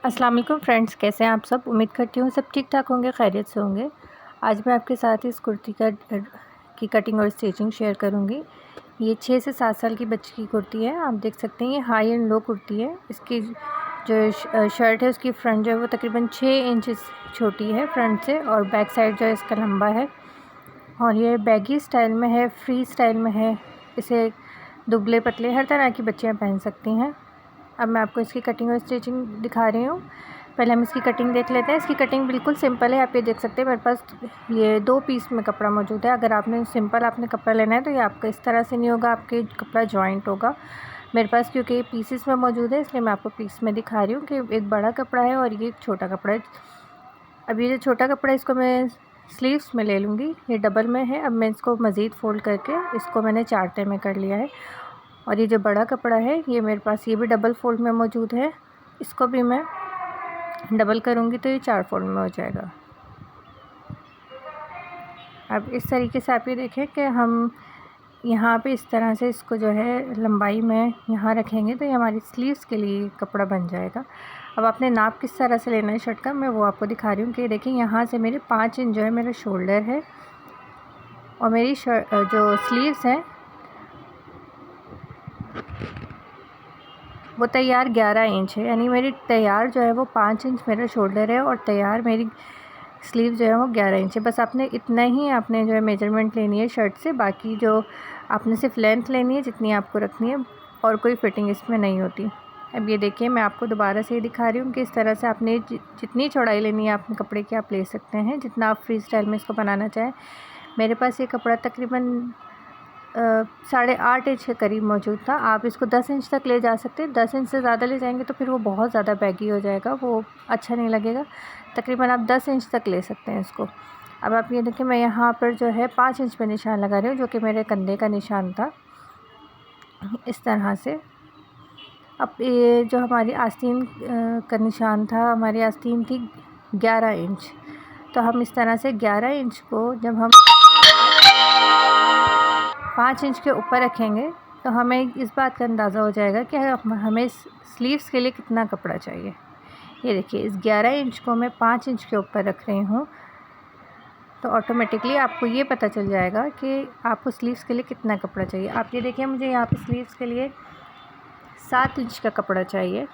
अस्सलाम वालेकुम फ्रेंड्स, कैसे हैं आप सब। उम्मीद करती हूँ सब ठीक ठाक होंगे, खैरियत से होंगे। आज मैं आपके साथ इस कुर्ती की कटिंग और स्टिचिंग शेयर करूँगी। ये 6 से 7 साल की बच्ची की कुर्ती है। आप देख सकते हैं ये हाई एंड लो कुर्ती है। इसकी जो शर्ट है उसकी फ्रंट जो है वो तकरीबन 6 इंचेस छोटी है फ्रंट से, और बैक साइड जो है इसका लंबा है। और ये बैगी स्टाइल में है, फ्री स्टाइल में है। इसे दुबले पतले हर तरह की बच्चियाँ पहन सकती हैं। अब मैं आपको इसकी कटिंग और स्टिचिंग दिखा रही हूँ। पहले हम इसकी कटिंग देख लेते हैं। इसकी कटिंग बिल्कुल सिंपल है। आप ये देख सकते हैं मेरे पास ये 2 पीस में कपड़ा मौजूद है। अगर आपने सिंपल कपड़ा लेना है तो ये आपका इस तरह से नहीं होगा, आपके कपड़ा जॉइंट होगा। मेरे पास क्योंकि ये पीसेस में मौजूद है इसलिए मैं आपको पीस में दिखा रही हूँ कि एक बड़ा कपड़ा है और ये एक छोटा कपड़ा है। अब ये जो छोटा कपड़ा है इसको मैं स्लीव्स में ले लूँगी। ये डबल में है। अब मैं इसको मज़ीद फ़ोल्ड करके इसको मैंने 4 तह में कर लिया है। और ये जो बड़ा कपड़ा है ये मेरे पास ये भी डबल फ़ोल्ड में मौजूद है। इसको भी मैं डबल करूँगी तो ये 4 फ़ोल्ड में हो जाएगा। अब इस तरीके से आप ये देखें कि हम यहाँ पे इस तरह से इसको जो है लंबाई में यहाँ रखेंगे तो ये हमारी स्लीव्स के लिए कपड़ा बन जाएगा। अब आपने नाप किस तरह से लेना है शर्ट का, मैं वो आपको दिखा रही हूँ कि देखिए यहाँ से मेरे 5 इंच जो है मेरा शोल्डर है, और मेरी जो स्लीव्स हैं वो तैयार 11 इंच है। यानी मेरी तैयार जो है वो 5 इंच मेरा शोल्डर है और तैयार मेरी स्लीव जो है वो 11 इंच है। बस आपने इतना ही आपने जो है मेजरमेंट लेनी है शर्ट से। बाकी जो आपने सिर्फ लेंथ लेनी है जितनी आपको रखनी है, और कोई फिटिंग इसमें नहीं होती। अब ये देखिए मैं आपको दोबारा से दिखा रही हूँ कि इस तरह से आपने जितनी चौड़ाई लेनी है अपने कपड़े की आप ले सकते हैं, जितना आप फ्री स्टाइल में इसको बनाना चाहें। मेरे पास ये कपड़ा तकरीबन 8.5 इंच के करीब मौजूद था। आप इसको 10 इंच तक ले जा सकते हैं। 10 इंच से ज़्यादा ले जाएंगे तो फिर वो बहुत ज़्यादा बैगी हो जाएगा, वो अच्छा नहीं लगेगा। तकरीबन आप 10 इंच तक ले सकते हैं इसको। अब आप ये देखिए मैं यहाँ पर जो है 5 इंच पे निशान लगा रही हूँ, जो कि मेरे कंधे का निशान था, इस तरह से। अब ये जो हमारी आस्तीन का निशान था, हमारी आस्तीन थी 11 इंच। तो हम इस तरह से 11 इंच को जब हम 5 इंच के ऊपर रखेंगे तो हमें इस बात का अंदाज़ा हो जाएगा कि हमें स्लीव्स के लिए कितना कपड़ा चाहिए। ये देखिए इस 11 इंच को मैं 5 इंच के ऊपर रख रही हूँ, तो ऑटोमेटिकली आपको ये पता चल जाएगा कि आपको स्लीव्स के लिए कितना कपड़ा चाहिए। आप ये देखिए मुझे यहाँ पे स्लीव्स के लिए 7 इंच का कपड़ा चाहिए,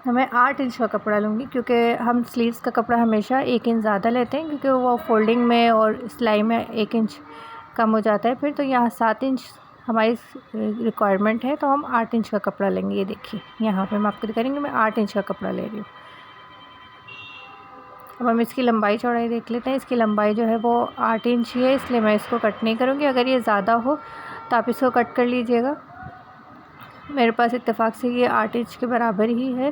तो मैं 8 इंच का कपड़ा लूँगी, क्योंकि हम स्लीव्स का कपड़ा हमेशा 1 इंच ज़्यादा लेते हैं, क्योंकि वो फोल्डिंग में और सिलाई में 1 इंच कम हो जाता है फिर। तो यहाँ 7 इंच हमारी रिक्वायरमेंट है, तो हम 8 इंच का कपड़ा लेंगे। ये देखिए यहाँ पे मैं आपको दिखाऊंगी मैं 8 इंच का कपड़ा ले रही हूँ। अब हम इसकी लंबाई चौड़ाई देख लेते हैं। इसकी लंबाई जो है वो 8 इंच ही है, इसलिए मैं इसको कट नहीं करूँगी। अगर ये ज़्यादा हो तो आप इसको कट कर लीजिएगा। मेरे पास इत्तेफाक से ये 8 इंच के बराबर ही है,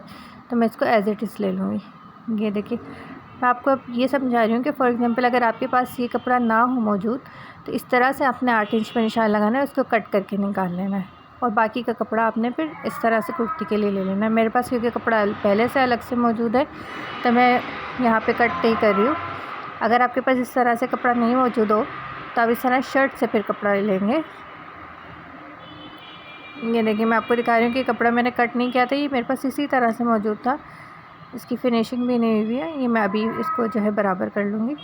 तो मैं इसको एज़ इट इज़ ले लूँगी। ये देखिए मैं आपको अब ये समझा रही हूँ कि फ़ॉर एग्ज़ाम्पल अगर आपके पास ये कपड़ा ना हो मौजूद तो इस तरह से आपने 8 इंच पर निशान लगाना है, उसको कट करके निकाल लेना है, और बाकी का कपड़ा आपने फिर इस तरह से कुर्ती के लिए ले लेना है। मेरे पास क्योंकि कपड़ा पहले से अलग से मौजूद है तो मैं यहाँ पे कट नहीं कर रही हूँ। अगर आपके पास इस तरह से कपड़ा नहीं मौजूद हो तो आप इस तरह शर्ट से फिर कपड़ा ले लेंगे। ये देखिए मैं आपको दिखा रही हूँ कि कपड़ा मैंने कट नहीं किया था, ये मेरे पास इसी तरह से मौजूद था। इसकी फिनिशिंग भी नहीं हुई है, ये मैं अभी इसको जो है बराबर कर लूँगी।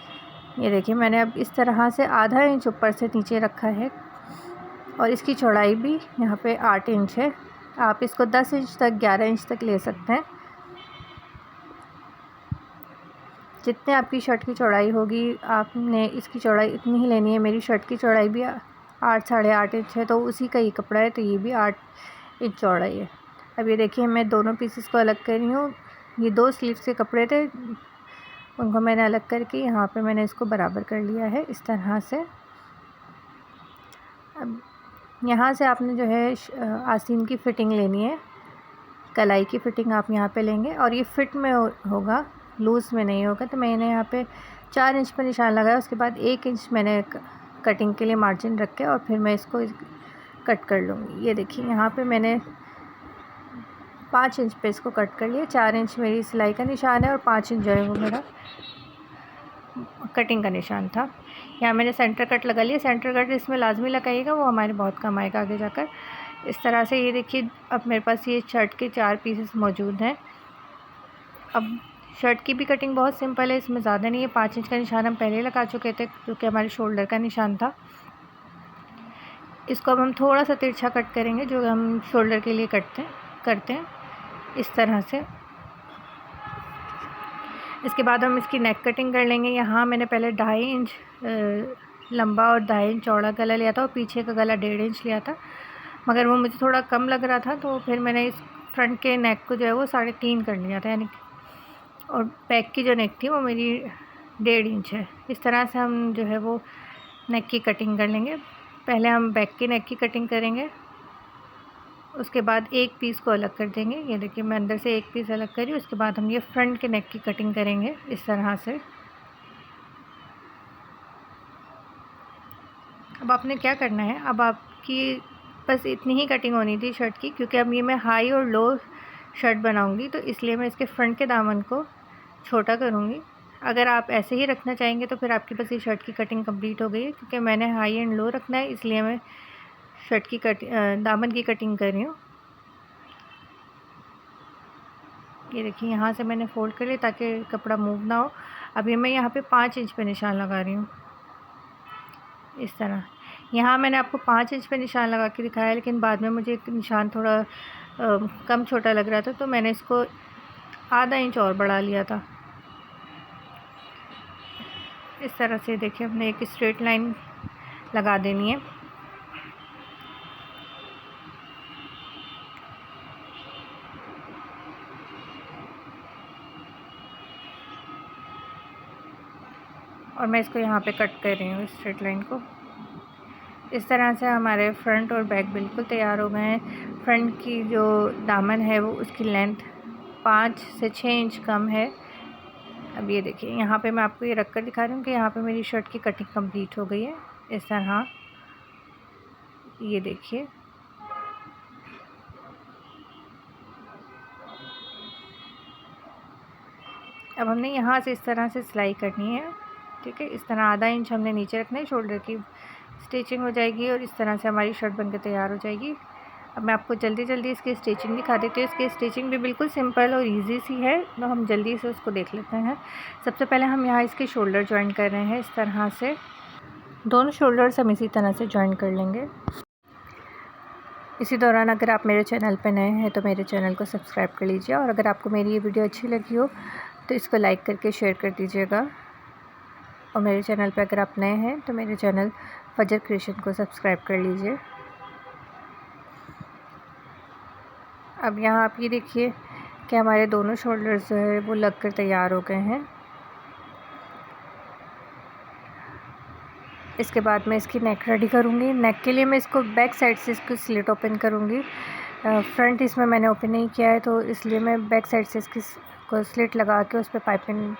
ये देखिए मैंने अब इस तरह से आधा इंच ऊपर से नीचे रखा है, और इसकी चौड़ाई भी यहाँ पे 8 इंच है। आप इसको 10 इंच तक 11 इंच तक ले सकते हैं। जितने आपकी शर्ट की चौड़ाई होगी आपने इसकी चौड़ाई इतनी ही लेनी है। मेरी शर्ट की चौड़ाई भी 8 साढ़े 8 इंच है, तो उसी का ही कपड़ा है, तो ये भी 8 इंच चौड़ाई है। अब ये देखिए मैं दोनों पीसेस को अलग कर रही हूँ। ये 2 स्लीव्स के कपड़े थे, उनको मैंने अलग करके यहाँ पे मैंने इसको बराबर कर लिया है इस तरह से। अब यहाँ से आपने जो है आस्तीन की फ़िटिंग लेनी है, कलाई की फ़िटिंग आप यहाँ पे लेंगे, और ये फ़िट में होगा, लूज़ में नहीं होगा। तो मैंने यहाँ पे 4 इंच पर निशान लगाया, उसके बाद 1 इंच मैंने कटिंग के लिए मार्जिन रख के और फिर मैं इसको कट कर लूँगी। ये देखिए यहाँ पे मैंने 5 इंच पे इसको कट कर लिया। 4 इंच मेरी सिलाई का निशान है और 5 इंच जो है वो मेरा कटिंग का निशान था। यहाँ मैंने सेंटर कट लगा लिया। सेंटर कट इसमें लाजमी लगाइएगा, वो हमारे बहुत काम आएगा आगे जाकर। इस तरह से ये देखिए, अब मेरे पास ये शर्ट के 4 पीसेस मौजूद हैं। अब शर्ट की भी कटिंग बहुत सिंपल है, इसमें ज़्यादा नहीं है। 5 इंच का निशान हम पहले लगा चुके थे, जो कि हमारे शोल्डर का निशान था। इसको अब हम थोड़ा सा तिरछा कट करेंगे, जो हम शोल्डर के लिए करते हैं इस तरह से। इसके बाद हम इसकी नेक कटिंग कर लेंगे। यहाँ मैंने पहले 2.5 इंच लंबा और 2.5 इंच चौड़ा गला लिया था और पीछे का गला 1.5 इंच लिया था, मगर वो मुझे थोड़ा कम लग रहा था, तो फिर मैंने इस फ्रंट के नेक को जो है वो 3.5 कर लिया था, यानी और बैक की जो नेक थी वो मेरी 1.5 इंच है। इस तरह से हम जो है वो नेक की कटिंग कर लेंगे। पहले हम बैक की नेक की कटिंग करेंगे, उसके बाद एक पीस को अलग कर देंगे। ये देखिए, मैं अंदर से एक पीस अलग करी, उसके बाद हम ये फ्रंट के नेक की कटिंग करेंगे इस तरह से। अब आपने क्या करना है, अब आपकी बस इतनी ही कटिंग होनी थी शर्ट की, क्योंकि अब ये मैं हाई और लो शर्ट बनाऊंगी, तो इसलिए मैं इसके फ्रंट के दामन को छोटा करूंगी। अगर आप ऐसे ही रखना चाहेंगे तो फिर आपकी बस ये शर्ट की कटिंग कंप्लीट हो गई है, क्योंकि मैंने हाई एंड लो रखना है, इसलिए मैं शर्ट की दामन की कटिंग कर रही हूँ। ये देखिए, यहाँ से मैंने फ़ोल्ड कर लिया ताकि कपड़ा मूव ना हो। अभी मैं यहाँ पे 5 इंच पे निशान लगा रही हूँ इस तरह। यहाँ मैंने आपको 5 इंच पे निशान लगा के दिखाया, लेकिन बाद में मुझे निशान थोड़ा कम छोटा लग रहा था, तो मैंने इसको आधा इंच और बढ़ा लिया था। इस तरह से देखिए, हमने एक स्ट्रेट लाइन लगा देनी है। और मैं इसको यहाँ पे कट कर रही हूँ स्ट्रेट लाइन को। इस तरह से हमारे फ्रंट और बैक बिल्कुल तैयार हो गए हैं। फ्रंट की जो दामन है वो उसकी लेंथ 5 से 6 इंच कम है। अब ये देखिए, यहाँ पे मैं आपको ये रख कर दिखा रही हूँ कि यहाँ पे मेरी शर्ट की कटिंग कंप्लीट हो गई है इस तरह। ये देखिए, अब हमने यहाँ से इस तरह से सिलाई करनी है, ठीक है। इस तरह आधा इंच हमने नीचे रखना है, शोल्डर की स्टिचिंग हो जाएगी और इस तरह से हमारी शर्ट बनकर तैयार हो जाएगी। अब मैं आपको जल्दी इसकी स्टिचिंग दिखा देती हूँ। इसकी स्टिचिंग भी बिल्कुल सिंपल और इजी सी है, तो हम जल्दी से उसको देख लेते हैं। सबसे पहले हम यहाँ इसके शोल्डर जॉइन कर रहे हैं इस तरह से। दोनों शोल्डर्स हम इसी तरह से जॉइन कर लेंगे। इसी दौरान अगर आप मेरे चैनल पर नए हैं तो मेरे चैनल को सब्सक्राइब कर लीजिए, और अगर आपको मेरी ये वीडियो अच्छी लगी हो तो इसको लाइक करके शेयर कर दीजिएगा। और मेरे चैनल पर अगर आप नए हैं तो मेरे चैनल फजर क्रिएशन को सब्सक्राइब कर लीजिए। अब यहाँ आप ये देखिए कि हमारे दोनों शोल्डर्स जो है वो लग कर तैयार हो गए हैं। इसके बाद मैं इसकी नेक रेडी करूँगी। नेक के लिए मैं इसको बैक साइड से इसको स्लिट ओपन करूँगी। फ्रंट इसमें मैंने ओपन नहीं किया है, तो इसलिए मैं बैक साइड से इसकी को स्लिट लगा के उस पर पाइपिंग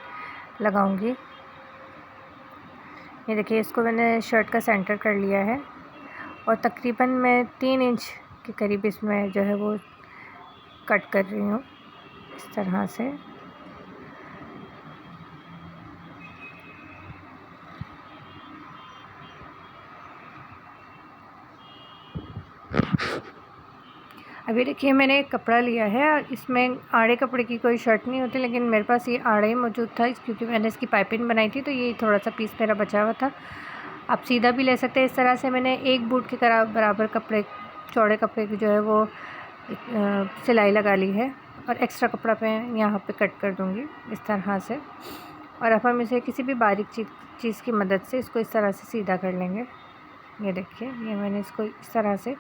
लगाऊंगी। ये देखिए, इसको मैंने शर्ट का सेंटर कर लिया है और तकरीबन मैं 3 इंच के करीब इसमें जो है वो कट कर रही हूँ इस तरह से। अभी देखिए, मैंने एक कपड़ा लिया है, इसमें आड़े कपड़े की कोई शर्ट नहीं होती, लेकिन मेरे पास ये आड़ा ही मौजूद था, क्योंकि मैंने इसकी पाइपिंग बनाई थी, तो ये थोड़ा सा पीस मेरा बचा हुआ था। आप सीधा भी ले सकते हैं। इस तरह से मैंने एक बूट के बराबर कपड़े, चौड़े कपड़े की जो है वो सिलाई लगा ली है, और एक्स्ट्रा कपड़ा मैं यहाँ पे कट कर दूँगी इस तरह से। और अब हम इसे किसी भी बारीक चीज़ की मदद से इसको इस तरह से सीधा कर लेंगे। ये देखिए, ये मैंने इसको इस तरह से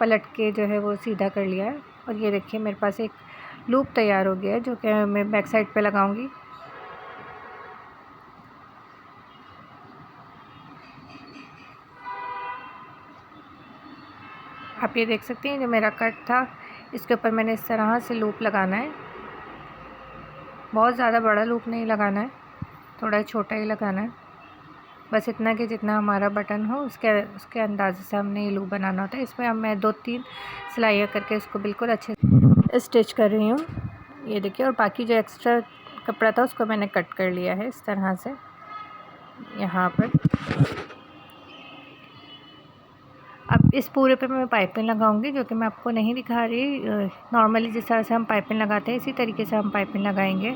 पलट के जो है वो सीधा कर लिया है, और ये देखिए मेरे पास एक लूप तैयार हो गया है, जो कि मैं बैक साइड पे लगाऊंगी। आप ये देख सकते हैं, जो मेरा कट था इसके ऊपर मैंने इस तरह से लूप लगाना है। बहुत ज़्यादा बड़ा लूप नहीं लगाना है, थोड़ा छोटा ही लगाना है, बस इतना कि जितना हमारा बटन हो उसके अंदाज़े से हमने ये लूप बनाना होता है। इसमें अब मैं 2-3 सिलाइयाँ करके इसको बिल्कुल अच्छे से स्टिच कर रही हूँ। ये देखिए, और बाकी जो एक्स्ट्रा कपड़ा था उसको मैंने कट कर लिया है इस तरह से यहाँ पर। अब इस पूरे पे मैं पाइपिंग लगाऊंगी, जो कि मैं आपको नहीं दिखा रही। नॉर्मली जिस तरह से हम पाइपिंग लगाते हैं इसी तरीके से हम पाइपिंग लगाएंगे।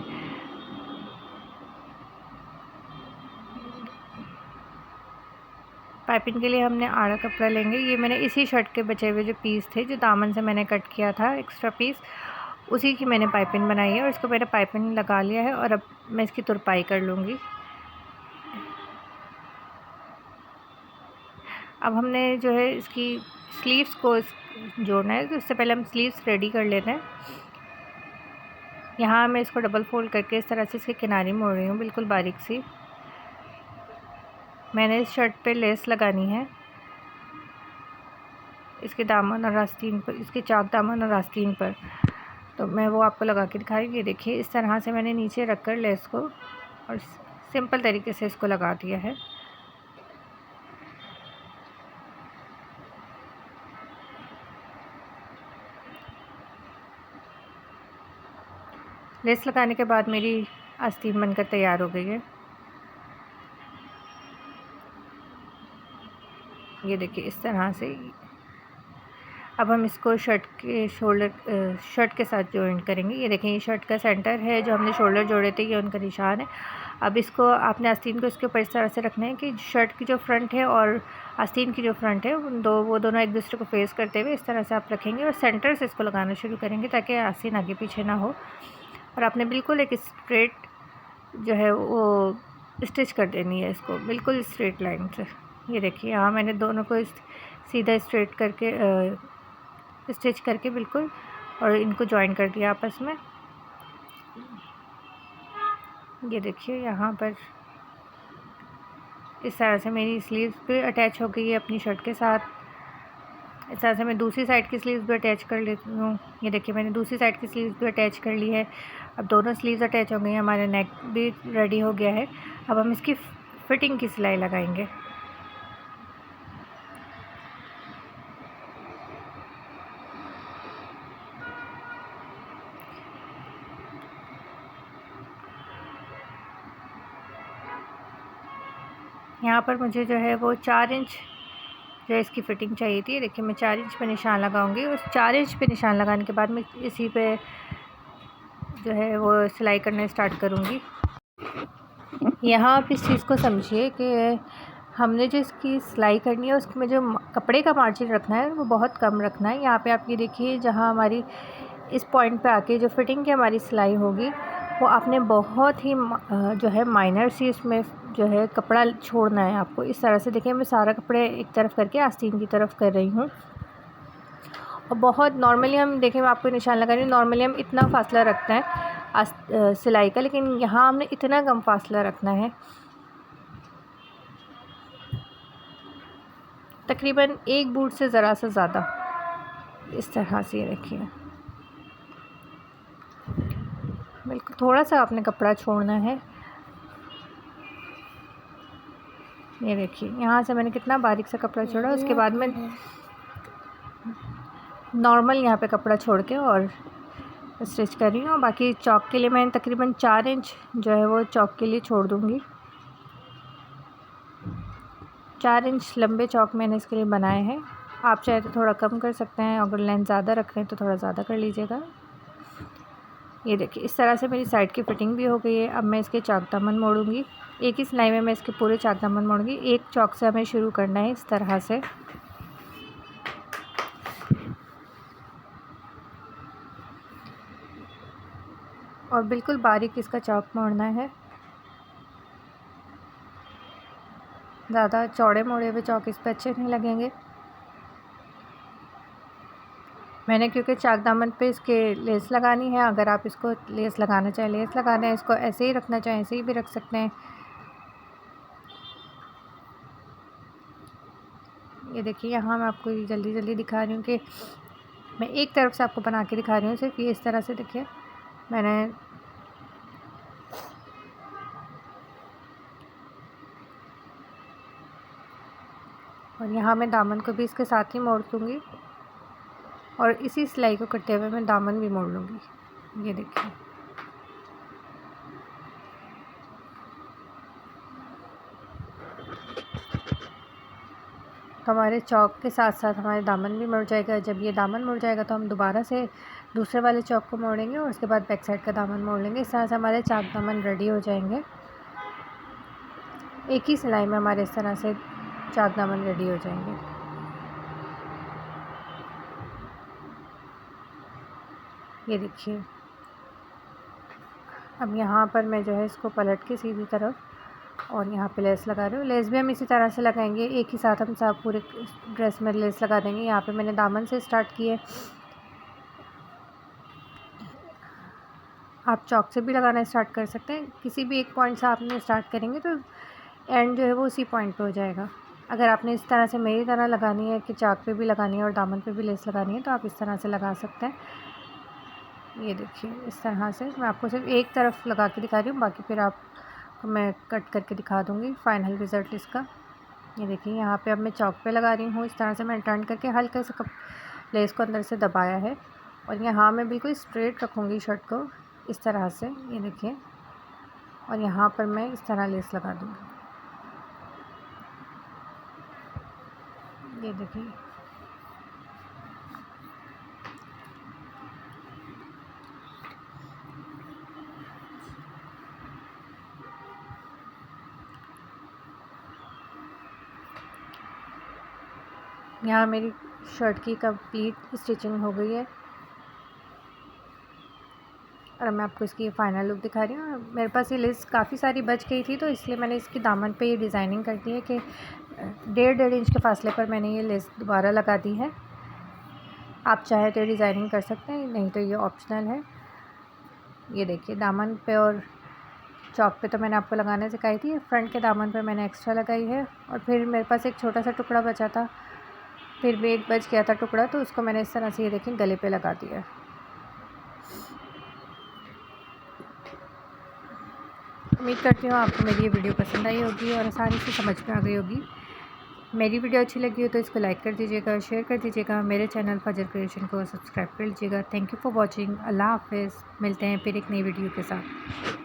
पाइपिंग के लिए हमने आड़ा कपड़ा लेंगे। ये मैंने इसी शर्ट के बचे हुए जो पीस थे, जो दामन से मैंने कट किया था एक्स्ट्रा पीस, उसी की मैंने पाइपिंग बनाई है और इसको मैंने पाइपिंग लगा लिया है। और अब मैं इसकी तुरपाई कर लूँगी। अब हमने जो है इसकी स्लीव्स को जोड़ना है, तो इससे पहले हम स्लीव्स रेडी कर लेते हैं। यहाँ मैं इसको डबल फोल्ड करके इस तरह से इसके किनारे मोड़ रही हूँ, बिल्कुल बारीक सी। मैंने इस शर्ट पे लेस लगानी है, इसके दामन और आस्तीन पर, इसके चाक दामन और आस्तीन पर। तो मैं वो आपको लगा के दिखा रही हूँ। ये देखिए, इस तरह से मैंने नीचे रख कर लेस को और सिंपल तरीके से इसको लगा दिया है। लेस लगाने के बाद मेरी आस्तीन बनकर तैयार हो गई है। ये देखिए इस तरह से। अब हम इसको शर्ट के साथ जॉइंट करेंगे। ये देखें, ये शर्ट का सेंटर है, जो हमने शोल्डर जोड़े थे ये उनका निशान है। अब इसको आपने आस्तीन को इसके ऊपर इस तरह से रखना है कि शर्ट की जो फ्रंट है और आस्तीन की जो फ्रंट है वो दोनों एक दूसरे को फेस करते हुए इस तरह से आप रखेंगे और सेंटर से इसको लगाना शुरू करेंगे, ताकि आस्तीन आगे पीछे ना हो। और आपने बिल्कुल एक स्ट्रेट जो है वो स्टिच कर देनी है इसको, बिल्कुल स्ट्रेट लाइन से। ये देखिए, यहाँ मैंने दोनों को सीधा स्ट्रेट करके स्टिच करके बिल्कुल, और इनको जॉइन कर दिया आपस में। ये देखिए, यहाँ पर इस तरह से मेरी स्लीव्स भी अटैच हो गई है अपनी शर्ट के साथ। इस तरह से मैं दूसरी साइड की स्लीव्स भी अटैच कर लेती हूँ। ये देखिए, मैंने दूसरी साइड की स्लीव्स भी अटैच कर ली है। अब दोनों स्लीव्स अटैच हो गई हैं, हमारा नेक भी रेडी हो गया है। अब हम इसकी फिटिंग की सिलाई लगाएंगे। यहाँ पर मुझे जो है वो 4 इंच जो इसकी फ़िटिंग चाहिए थी। देखिए, मैं 4 इंच पे निशान लगाऊंगी। उस 4 इंच पे निशान लगाने के बाद मैं इसी पे जो है वो सिलाई करना स्टार्ट करूँगी। यहाँ आप इस चीज़ को समझिए कि हमने जो इसकी सिलाई करनी है उसमें जो कपड़े का मार्जिन रखना है वो बहुत कम रखना है। यहाँ पे आप ये देखिए, जहाँ हमारी इस पॉइंट पे आके जो फिटिंग की हमारी सिलाई होगी वो आपने बहुत ही जो है माइनर सी इसमें जो है कपड़ा छोड़ना है आपको। इस तरह से देखिए, मैं सारा कपड़े एक तरफ करके आस्तीन की तरफ कर रही हूँ। और बहुत नॉर्मली हम देखें, मैं आपको निशान लगा रही हूँ, नॉर्मली हम इतना फासला रखते हैं सिलाई का, लेकिन यहाँ हमने इतना कम फासला रखना है, तकरीबन 1 बूट से ज़रा सा ज़्यादा। इस तरह से ये रखिए, बिल्कुल थोड़ा सा आपने कपड़ा छोड़ना है। ये देखिए, यहाँ से मैंने कितना बारीक सा कपड़ा छोड़ा, उसके बाद में नॉर्मल यहाँ पे कपड़ा छोड़ के और स्टिच कर रही हूँ। बाकी चौक के लिए मैंने तकरीबन 4 इंच जो है वो चौक के लिए छोड़ दूँगी। 4 इंच लंबे चौक मैंने इसके लिए बनाए हैं। आप चाहे तो थोड़ा कम कर सकते हैं, अगर लेंथ ज़्यादा रख रहे हैं तो थोड़ा ज़्यादा कर लीजिएगा। ये देखिए, इस तरह से मेरी साइड की फ़िटिंग भी हो गई है। अब मैं इसके चाक दामन मोड़ूँगी। एक ही सिलाई में मैं इसके पूरे चाक दामन मोड़ूँगी। एक चौक से हमें शुरू करना है इस तरह से। और बिल्कुल बारीक इसका चौक मोड़ना है, ज़्यादा चौड़े मोड़े हुए चौक इस पर अच्छे नहीं लगेंगे। मैंने क्योंकि चाक दामन पे इसके लेस लगानी है, अगर आप इसको लेस लगाना चाहें लेस लगाना है, इसको ऐसे ही रखना चाहें ऐसे ही भी रख सकते हैं। ये देखिए, यहाँ मैं आपको जल्दी जल्दी दिखा रही हूँ कि मैं एक तरफ से आपको बना के दिखा रही हूँ सिर्फ। ये इस तरह से देखिए, मैंने और यहाँ मैं दामन को भी इसके साथ ही मोड़ दूँगी और इसी सिलाई को करते हुए मैं दामन भी मोड़ लूँगी। ये देखिए, तो हमारे चौक के साथ साथ हमारे दामन भी मुड़ जाएगा। जब ये दामन मुड़ जाएगा तो हम दोबारा से दूसरे वाले चौक को मोड़ेंगे और उसके बाद बैक साइड का दामन मोड़ लेंगे। इस तरह से हमारे चाक दामन रेडी हो जाएंगे। एक ही सिलाई में हमारे इस तरह से चाक दामन रेडी हो जाएंगे। ये देखिए, अब यहाँ पर मैं जो है इसको पलट के सीधी तरफ और यहाँ पे लेस लगा रही हूँ। लेस भी हम इसी तरह से लगाएंगे, एक ही साथ हम सब पूरे ड्रेस में लेस लगा देंगे। यहाँ पे मैंने दामन से स्टार्ट किए, आप चौक से भी लगाना स्टार्ट कर सकते हैं। किसी भी एक पॉइंट से आपने स्टार्ट करेंगे तो एंड जो है वो उसी पॉइंट पे हो जाएगा। अगर आपने इस तरह से मेरी तरह लगानी है कि चाक पे भी लगानी है और दामन पे भी लेस लगानी है तो आप इस तरह से लगा सकते हैं। ये देखिए, इस तरह से मैं आपको सिर्फ एक तरफ लगा के दिखा रही हूँ, बाकी फिर आप मैं कट करके दिखा दूँगी फाइनल रिज़ल्ट इसका। ये देखिए, यहाँ पे अब मैं चौक पे लगा रही हूँ। इस तरह से मैं टर्न करके हल्का सा लेस को अंदर से दबाया है और यहाँ मैं बिल्कुल स्ट्रेट रखूँगी शर्ट को इस तरह से। ये देखिए, और यहाँ पर मैं इस तरह लेस लगा दूँगी। ये देखिए, यहाँ मेरी शर्ट की कंप्लीट स्टिचिंग हो गई है और मैं आपको इसकी फाइनल लुक दिखा रही हूँ। मेरे पास ये लेस काफ़ी सारी बच गई थी तो इसलिए मैंने इसकी दामन पे ये डिज़ाइनिंग कर दी है कि 1.5 इंच के फासले पर मैंने ये लेस दोबारा लगा दी है। आप चाहे तो डिज़ाइनिंग कर सकते हैं, नहीं तो ये ऑप्शनल है। ये देखिए, दामन पे और चौक पे तो मैंने आपको लगाने सिखाई थी, फ्रंट के दामन पे मैंने एक्स्ट्रा लगाई है। और फिर मेरे पास एक छोटा सा टुकड़ा बचा था, फिर भी एक बच गया था टुकड़ा, तो उसको मैंने इस तरह से ये देखिए गले पे लगा दिया। उम्मीद करती हूँ आपको मेरी ये वीडियो पसंद आई होगी और आसानी से समझ में आ गई होगी। मेरी वीडियो अच्छी लगी हो तो इसको लाइक कर दीजिएगा, शेयर कर दीजिएगा, मेरे चैनल फजर क्रिएशन को सब्सक्राइब कर लीजिएगा। Thank you for watching. अल्लाह हाफ़िज़। मिलते हैं फिर एक नई वीडियो के साथ।